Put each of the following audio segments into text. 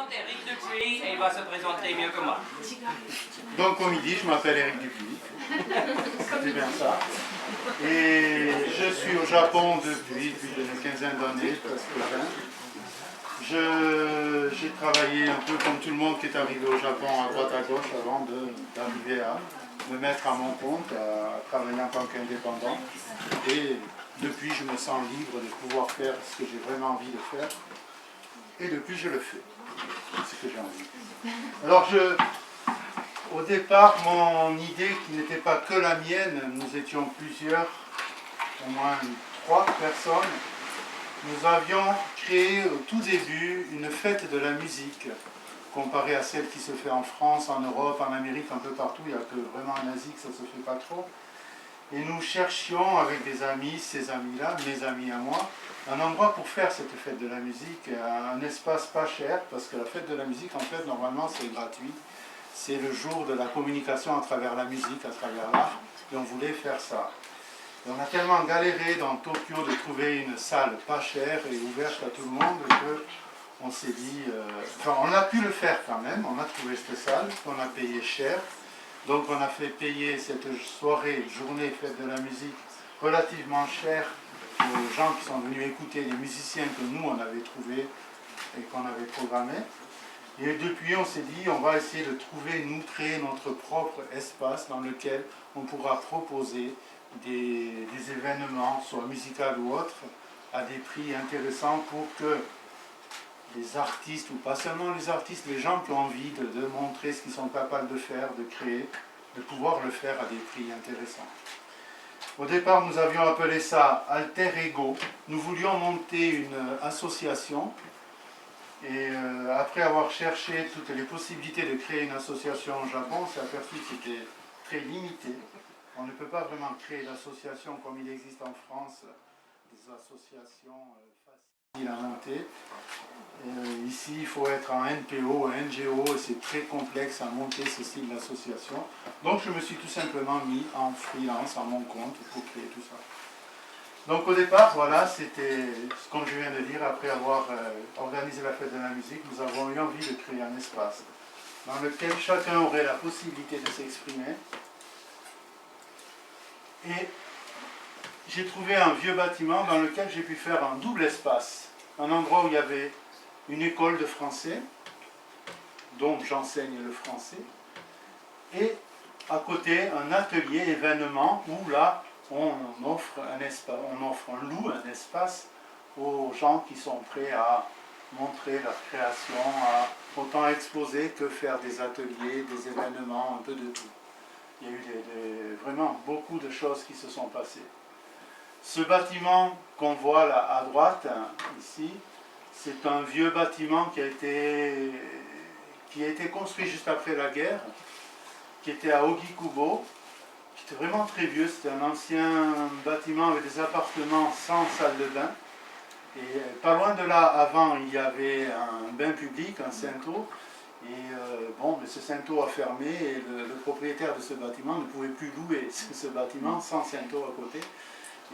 présente Éric Dupuis et il va se présenter mieux que moi. Donc, comme il dit, je m'appelle Éric Dupuis. C'est bien ça. Et je suis au Japon depuis plus d'une quinzaine d'années, presque 20. J'ai travaillé un peu comme tout le monde qui est arrivé au Japon à droite à gauche avant d'arriver à me mettre à mon compte, à travailler en tant qu'indépendant. Et depuis, je me sens libre de pouvoir faire ce que j'ai vraiment envie de faire. Et depuis, je le fais. C'est ce que j'ai envie. Alors, au départ, mon idée, qui n'était pas que la mienne, nous étions plusieurs, au moins 3 personnes, nous avions créé au tout début une fête de la musique, comparée à celle qui se fait en France, en Europe, en Amérique, un peu partout. Il n'y a que vraiment en Asie que ça ne se fait pas trop. Et nous cherchions avec des amis, ces amis-là, mes amis à moi, un endroit pour faire cette fête de la musique, un espace pas cher, parce que la fête de la musique, en fait, normalement, c'est gratuit. C'est le jour de la communication à travers la musique, à travers l'art, et on voulait faire ça. Et on a tellement galéré dans Tokyo de trouver une salle pas chère et ouverte à tout le monde qu'on s'est dit... enfin, on a pu le faire quand même, on a trouvé cette salle, qu'on a payé cher. Donc on a fait payer cette soirée, journée fête de la musique, relativement cher aux gens qui sont venus écouter les musiciens que nous on avait trouvés et qu'on avait programmés. Et depuis on s'est dit on va essayer de trouver, nous créer notre propre espace dans lequel on pourra proposer des événements, soit musicaux ou autres, à des prix intéressants pour que les artistes, ou pas seulement les artistes, les gens qui ont envie de montrer ce qu'ils sont capables de faire, de créer, de pouvoir le faire à des prix intéressants. Au départ, nous avions appelé ça Alter Ego. Nous voulions monter une association. Et après avoir cherché toutes les possibilités de créer une association au Japon, on s'est aperçu que c'était très limité. On ne peut pas vraiment créer d'association comme il existe en France, des associations faciles à monter. Ici, il faut être en NPO, NGO, et c'est très complexe à monter ce style d'association. Donc, je me suis tout simplement mis en freelance, à mon compte, pour créer tout ça. Donc, au départ, voilà, c'était, comme je viens de dire, après avoir organisé la fête de la musique, nous avons eu envie de créer un espace dans lequel chacun aurait la possibilité de s'exprimer. Et j'ai trouvé un vieux bâtiment dans lequel j'ai pu faire un double espace. Un endroit où il y avait une école de français, dont j'enseigne le français, et à côté un atelier événement où là on offre un espace, on loue un espace aux gens qui sont prêts à montrer leur création, à autant exposer que faire des ateliers, des événements, un peu de tout. Il y a eu vraiment beaucoup de choses qui se sont passées. Ce bâtiment qu'on voit là à droite, ici, c'est un vieux bâtiment qui a été construit juste après la guerre, qui était à Ogikubo, qui était vraiment très vieux. C'était un ancien bâtiment avec des appartements sans salle de bain. Et pas loin de là, avant, il y avait un bain public, un Sento. Et bon, mais ce Sento a fermé et le propriétaire de ce bâtiment ne pouvait plus louer ce bâtiment sans Sento à côté.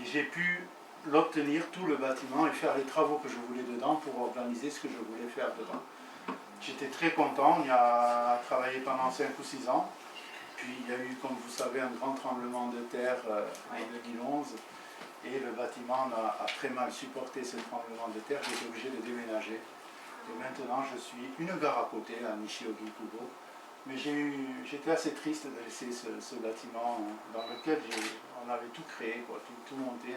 Et j'ai pu l'obtenir, tout le bâtiment, et faire les travaux que je voulais dedans pour organiser ce que je voulais faire dedans. J'étais très content, on y a travaillé pendant 5 ou 6 ans. Puis il y a eu, comme vous savez, un grand tremblement de terre en 2011. Et le bâtiment a très mal supporté ce tremblement de terre. J'ai été obligé de déménager. Et maintenant, je suis une gare à côté, à Nishi-Ogikubo. Mais j'étais assez triste de laisser ce bâtiment dans lequel on avait tout créé, quoi, tout monté,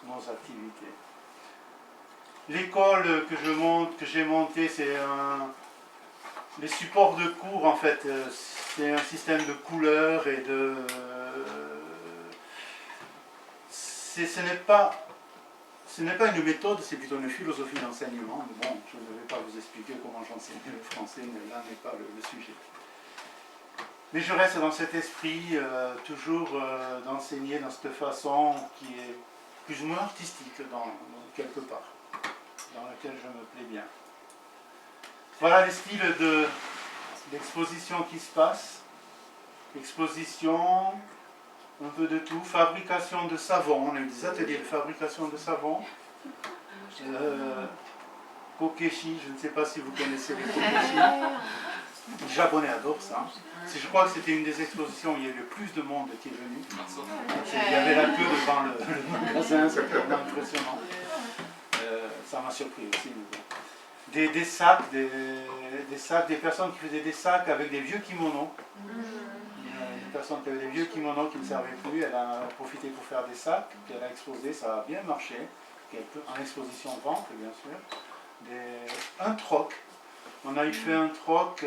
nos activités. L'école que j'ai montée, c'est les supports de cours, en fait, c'est un système de couleurs et de... ce n'est pas une méthode, c'est plutôt une philosophie d'enseignement. Mais bon, je ne vais pas vous expliquer comment j'enseigne le français, mais là n'est pas le sujet. Mais je reste dans cet esprit, toujours d'enseigner dans cette façon qui est plus ou moins artistique, quelque part, dans laquelle je me plais bien. Voilà les styles d'exposition qui se passent. Exposition, un peu de tout, fabrication de savon, on a eu des ateliers de fabrication de savon, kokeshi, je ne sais pas si vous connaissez les kokeshi. Les Japonais adorent ça. Je crois que c'était une des expositions où il y a eu le plus de monde qui est venu. Il y avait la queue devant le magasin, c'était vraiment impressionnant. Ça m'a surpris aussi. Des sacs, des personnes qui faisaient des sacs avec des vieux kimonos. Une personne qui avait des vieux kimonos qui ne servaient plus, elle a profité pour faire des sacs, puis elle a exposé, ça a bien marché. En exposition vente, bien sûr. Un troc. On a eu fait un troc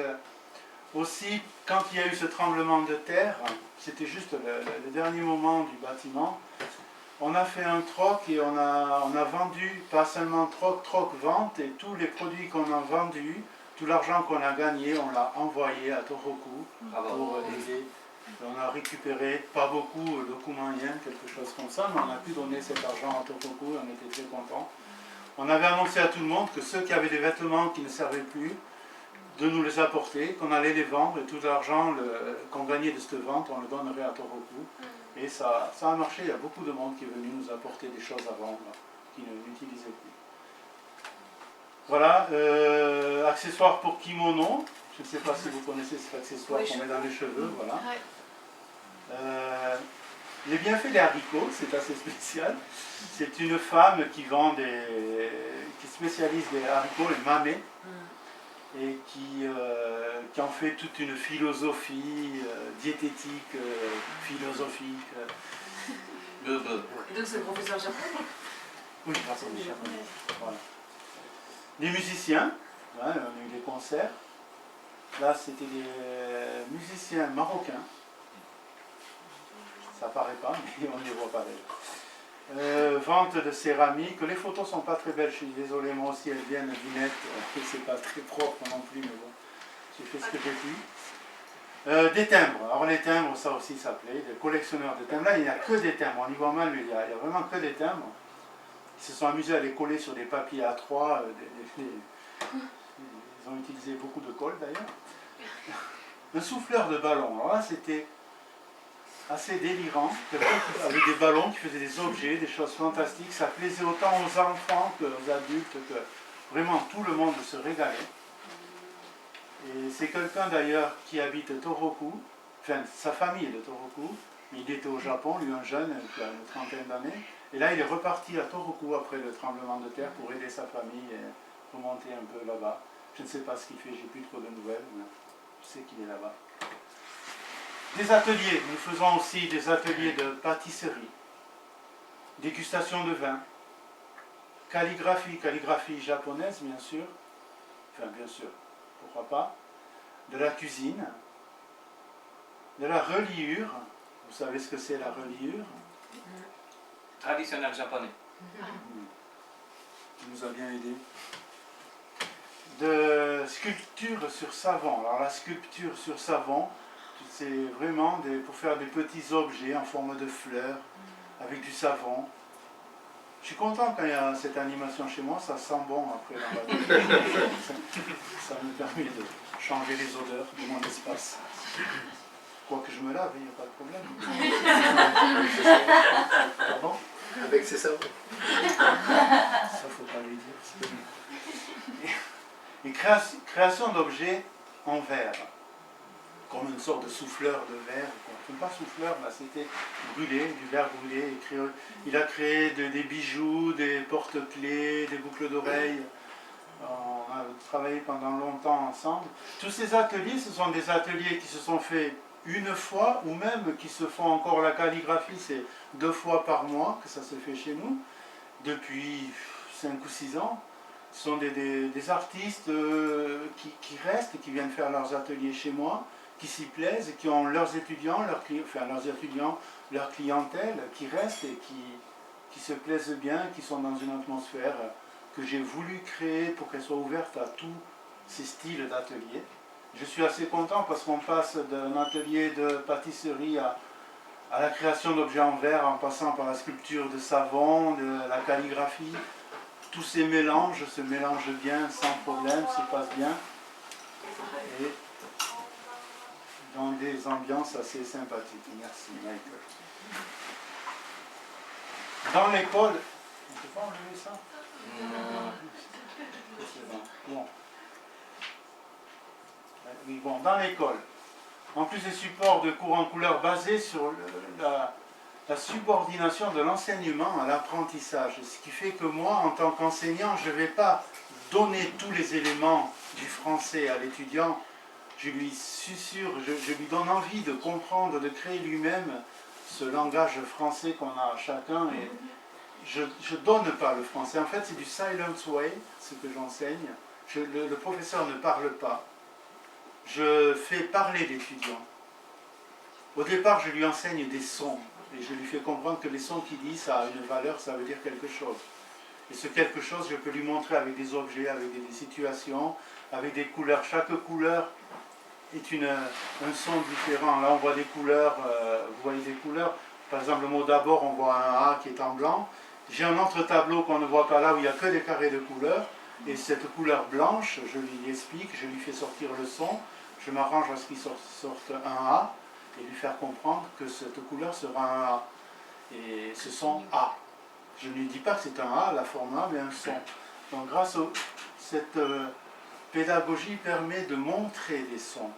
aussi quand il y a eu ce tremblement de terre. C'était juste le dernier moment du bâtiment. On a fait un troc et on a vendu, pas seulement troc vente, et tous les produits qu'on a vendus, tout l'argent qu'on a gagné, on l'a envoyé à Tohoku pour aider. On a récupéré, pas beaucoup, le coût moyen, quelque chose comme ça, mais on a pu donner cet argent à Tohoku, on était très contents. On avait annoncé à tout le monde que ceux qui avaient des vêtements qui ne servaient plus, de nous les apporter, qu'on allait les vendre, et tout l'argent qu'on gagnait de cette vente, on le donnerait à Tohoku. Et ça a marché, il y a beaucoup de monde qui est venu nous apporter des choses à vendre, qui ne l'utilisaient plus. Voilà, accessoires pour kimono. Je ne sais pas si vous connaissez cet accessoire qu'on met dans les cheveux, voilà. Les bienfaits des haricots, c'est assez spécial. C'est une femme qui vend qui spécialise des haricots, les mamé, et qui en fait toute une philosophie diététique, philosophique. Donc c'est le professeur japonais? Oui, grâce au japonais. Voilà. Les musiciens, on a eu des concerts. Là, c'était des musiciens marocains. Ça paraît pas, mais on ne les voit pas d'ailleurs. Vente de céramique. Les photos sont pas très belles, je suis désolé, moi aussi elles viennent du net, c'est pas très propre non plus, mais bon, j'ai fait ce que j'ai pu. Des timbres. Alors les timbres, ça aussi ça plaît, des collectionneurs de timbres. Là, il n'y a que des timbres, on y voit mal, mais il y a vraiment que des timbres. Ils se sont amusés à les coller sur des papiers A3. Ils ont utilisé beaucoup de colle d'ailleurs. Un souffleur de ballon. Alors là, c'était assez délirant. Avec des ballons qui faisaient des objets, des choses fantastiques. Ça plaisait autant aux enfants qu'aux adultes, que vraiment tout le monde se régalait. Et c'est quelqu'un d'ailleurs qui habite Tohoku. Enfin, sa famille est de Tohoku. Il était au Japon, lui un jeune qui a une trentaine d'années. Et là, il est reparti à Tohoku après le tremblement de terre pour aider sa famille et remonter un peu là-bas. Je ne sais pas ce qu'il fait, j'ai plus trop de nouvelles, mais je sais qu'il est là-bas. Des ateliers, nous faisons aussi des ateliers de pâtisserie, dégustation de vin, calligraphie japonaise bien sûr, enfin bien sûr, pourquoi pas, de la cuisine, de la reliure, vous savez ce que c'est la reliure? Traditionnel japonais. Qui nous a bien aidé. De sculpture sur savon. Alors la sculpture sur savon, c'est vraiment pour faire des petits objets en forme de fleurs avec du savon. Je suis content quand il y a cette animation chez moi, ça sent bon après dans la vie. Ça me permet de changer les odeurs de mon espace. Quoique je me lave, il n'y a pas de problème. Pardon? Avec ses savons. Ça, faut pas lui dire. Et création d'objets en verre, comme une sorte de souffleur de verre. Pas souffleur, là, c'était brûlé, du verre brûlé. Il a créé des bijoux, des porte-clés, des boucles d'oreilles. On a travaillé pendant longtemps ensemble. Tous ces ateliers, ce sont des ateliers qui se sont faits une fois, ou même qui se font encore la calligraphie, c'est 2 fois par mois que ça se fait chez nous, depuis 5 ou 6 ans. Ce sont des artistes qui restent, qui viennent faire leurs ateliers chez moi, qui s'y plaisent, et qui ont leurs étudiants, leur clientèle, qui restent et qui se plaisent bien, qui sont dans une atmosphère que j'ai voulu créer pour qu'elle soit ouverte à tous ces styles d'ateliers. Je suis assez content parce qu'on passe d'un atelier de pâtisserie à la création d'objets en verre, en passant par la sculpture de savon, de la calligraphie. Tous ces mélanges se mélangent bien, sans problème, se passent bien. Et dans des ambiances assez sympathiques. Merci, Michael. Dans l'école, On ne peut pas enlever ça? C'est bon. Bon. Oui, bon, dans l'école, en plus des supports de cours en couleur basés sur la subordination de l'enseignement à l'apprentissage, ce qui fait que moi, en tant qu'enseignant, je ne vais pas donner tous les éléments du français à l'étudiant. Je lui susurre, je lui donne envie de comprendre, de créer lui-même ce langage français qu'on a chacun. Et je ne donne pas le français. En fait, c'est du silent way, ce que j'enseigne. Le professeur ne parle pas. Je fais parler l'étudiant. Au départ, je lui enseigne des sons. Et je lui fais comprendre que les sons qu'il dit, ça a une valeur, ça veut dire quelque chose. Et ce quelque chose, je peux lui montrer avec des objets, avec des situations, avec des couleurs. Chaque couleur est un son différent. Là, on voit des couleurs, vous voyez des couleurs. Par exemple, le mot d'abord, on voit un A qui est en blanc. J'ai un autre tableau qu'on ne voit pas là, où il n'y a que des carrés de couleurs. Et cette couleur blanche, je lui explique, je lui fais sortir le son. Je m'arrange à ce qu'il sorte un A et lui faire comprendre que cette couleur sera un A. Et ce son A. Je ne lui dis pas que c'est un A, la forme A, mais un son. Donc grâce à cette pédagogie permet de montrer des sons,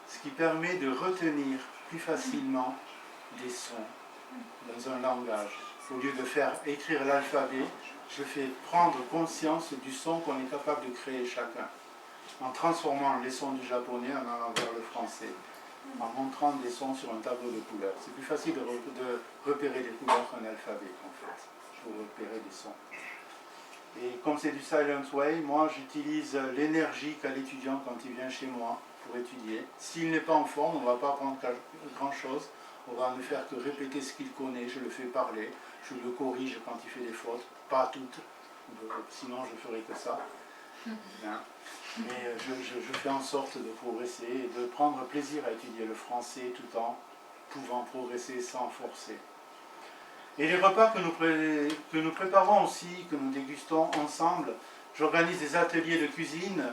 ce qui permet de retenir plus facilement des sons dans un langage. Au lieu de faire écrire l'alphabet, je fais prendre conscience du son qu'on est capable de créer chacun, en transformant les sons du japonais en allant vers le français, en montrant des sons sur un tableau de couleurs. C'est plus facile de repérer des couleurs qu'un alphabet, en fait, pour repérer des sons. Et comme c'est du silent way, moi j'utilise l'énergie qu'a l'étudiant quand il vient chez moi pour étudier. S'il n'est pas en forme, on ne va pas apprendre grand-chose, on va ne faire que répéter ce qu'il connaît, je le fais parler, je le corrige quand il fait des fautes, pas toutes, sinon je ferai que ça. Hein. Mais je fais en sorte de progresser et de prendre plaisir à étudier le français tout en pouvant progresser sans forcer. Et les repas que nous préparons aussi, que nous dégustons ensemble, j'organise des ateliers de cuisine.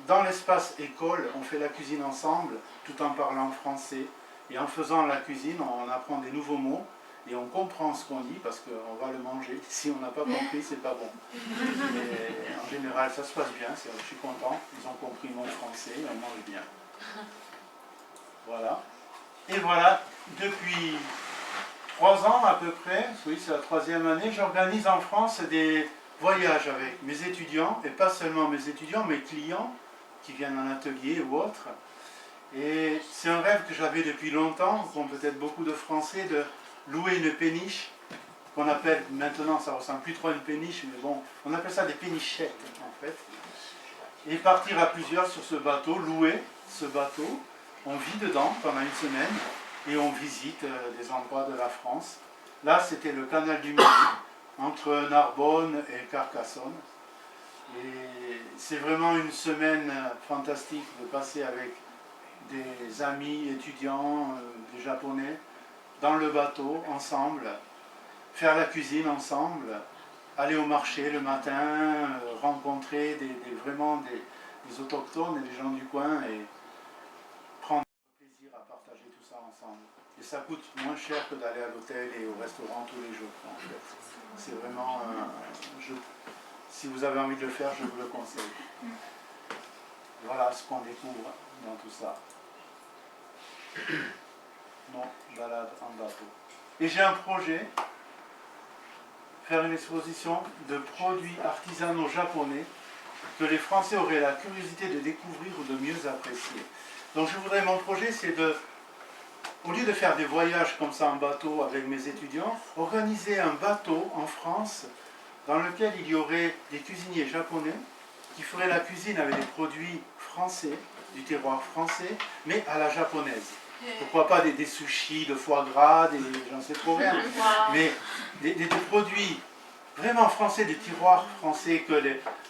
Dans l'espace école, on fait la cuisine ensemble, tout en parlant français. Et en faisant la cuisine, on apprend des nouveaux mots et on comprend ce qu'on dit parce qu'on va le manger. Si on n'a pas compris, c'est pas bon. Mais en général, ça se passe bien, je suis content. Ils ont compris mon français, on mange bien. Voilà. Et voilà, depuis 3 ans à peu près, oui c'est la 3e année, j'organise en France des voyages avec mes étudiants, et pas seulement mes étudiants, mes clients qui viennent en atelier ou autres. Et c'est un rêve que j'avais depuis longtemps, comme peut-être beaucoup de Français, de louer une péniche, qu'on appelle maintenant, ça ressemble plus trop à une péniche, mais bon, on appelle ça des pénichettes en fait. Et partir à plusieurs sur ce bateau, louer ce bateau, on vit dedans pendant une semaine, et on visite des endroits de la France. Là, c'était le canal du Midi, entre Narbonne et Carcassonne. Et c'est vraiment une semaine fantastique de passer avec des amis étudiants, des Japonais, dans le bateau, ensemble, faire la cuisine ensemble, aller au marché le matin, rencontrer vraiment des autochtones et des gens du coin, et prendre plaisir à partager tout ça ensemble. Et ça coûte moins cher que d'aller à l'hôtel et au restaurant tous les jours, en fait. C'est vraiment... si vous avez envie de le faire, je vous le conseille. Voilà ce qu'on découvre dans tout ça. Non, balade en bateau. Et j'ai un projet, faire une exposition de produits artisanaux japonais que les Français auraient la curiosité de découvrir ou de mieux apprécier. Donc mon projet, c'est de, au lieu de faire des voyages comme ça en bateau avec mes étudiants, organiser un bateau en France dans lequel il y aurait des cuisiniers japonais qui feraient la cuisine avec des produits français, du terroir français, mais à la japonaise. Pourquoi pas des sushis de foie gras, j'en sais trop rien, mais des produits vraiment français, des tiroirs français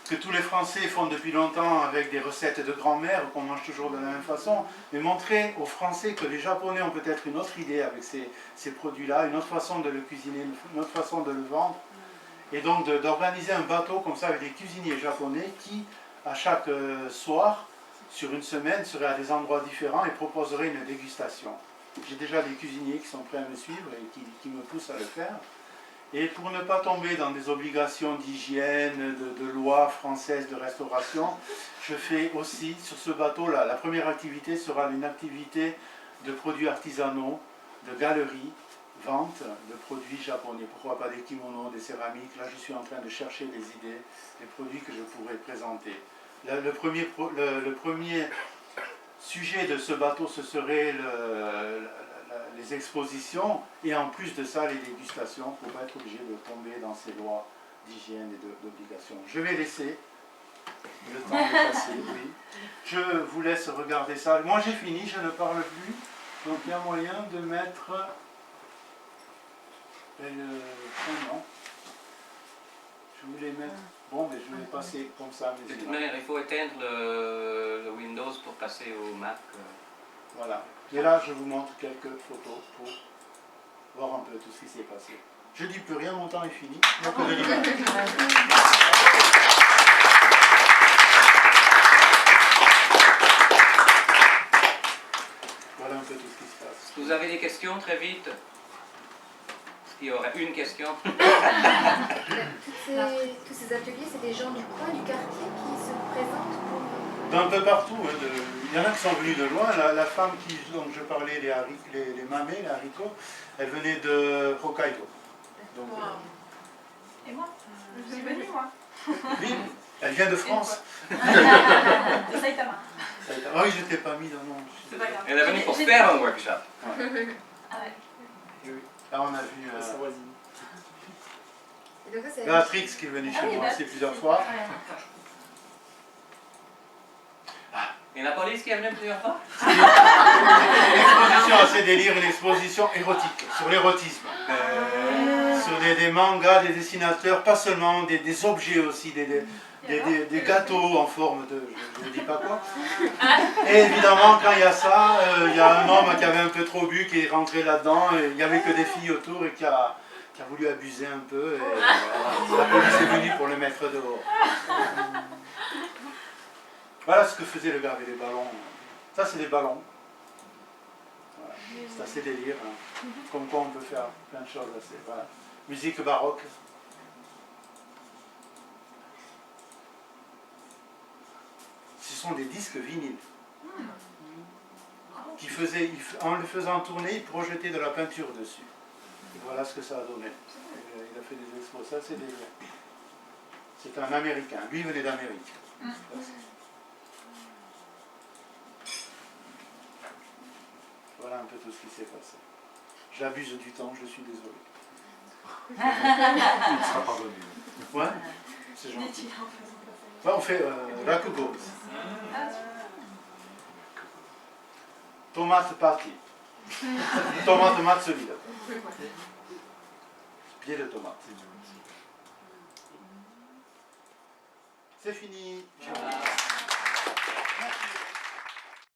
que tous les Français font depuis longtemps avec des recettes de grand-mère qu'on mange toujours de la même façon, mais montrer aux Français que les Japonais ont peut-être une autre idée avec ces produits-là, une autre façon de le cuisiner, une autre façon de le vendre, et donc d'organiser un bateau comme ça avec des cuisiniers japonais qui, à chaque soir, sur une semaine, seraient à des endroits différents et proposeraient une dégustation. J'ai déjà des cuisiniers qui sont prêts à me suivre et qui me poussent à le faire. Et pour ne pas tomber dans des obligations d'hygiène, de lois françaises de restauration, je fais aussi sur ce bateau-là, la première activité sera une activité de produits artisanaux, de galerie, vente de produits japonais. Pourquoi pas des kimonos, des céramiques. Là, je suis en train de chercher des idées, des produits que je pourrais présenter. Le premier sujet de ce bateau, ce serait les expositions et en plus de ça, les dégustations pour ne pas être obligé de tomber dans ces lois d'hygiène et d'obligation. Je vais laisser le temps de passer, oui. Je vous laisse regarder ça. Moi, j'ai fini, je ne parle plus. Donc, il y a moyen de mettre non. Je voulais mettre... Bon, mais je vais passer comme ça. De toute manière, il faut éteindre le Windows pour passer au Mac. Voilà. Et là, je vous montre quelques photos pour voir un peu tout ce qui s'est passé. Je dis plus rien, mon temps est fini. Donc, voilà un peu tout ce qui se passe. Vous avez des questions très vite? Il y aurait une question. Tous ces ateliers, c'est des gens du coin, du quartier qui se présentent pour... D'un peu partout. Hein, il y en a qui sont venus de loin. La femme dont je parlais, les mamés, les haricots, elle venait de Hokkaido. Donc, Et moi je suis venue, moi. oui, elle vient de France. De Saitama. Ah oui, je ne t'ai pas mis dans mon... C'est pas grave. Elle est venue pour faire un workshop. Ouais. Ah ouais. Oui. Là, on a vu Et donc ça, c'est... Béatrix qui est venue chez moi aussi plusieurs fois. Et la police qui est venue plusieurs fois? Une exposition assez délire, une exposition érotique, sur l'érotisme. Sur des mangas, des dessinateurs, pas seulement, des objets aussi, des gâteaux en forme de... je ne dis pas quoi. Et évidemment, quand il y a ça, il y a un homme qui avait un peu trop bu, qui est rentré là-dedans, et il n'y avait que des filles autour et qui a voulu abuser un peu. Et la police est venue pour le mettre dehors. Voilà ce que faisait le gars avec les ballons. Ça, c'est des ballons. Voilà. C'est assez délire. Hein. Comme quoi, on peut faire plein de choses. Assez, voilà. Musique baroque. Ce sont des disques vinyles. Qui faisaient, en le faisant tourner, il projetait de la peinture dessus. Et voilà ce que ça a donné. Il a fait des expos. Ça, c'est délire. C'est un Américain. Lui, il venait d'Amérique. Voilà un peu tout ce qui s'est passé. J'abuse du temps, je suis désolé. Il sera pardonné. Ouais, c'est gentil. Ouais, on fait rakugo. Tomate party. Tomate matsuri. Pied de tomate. C'est fini. Merci.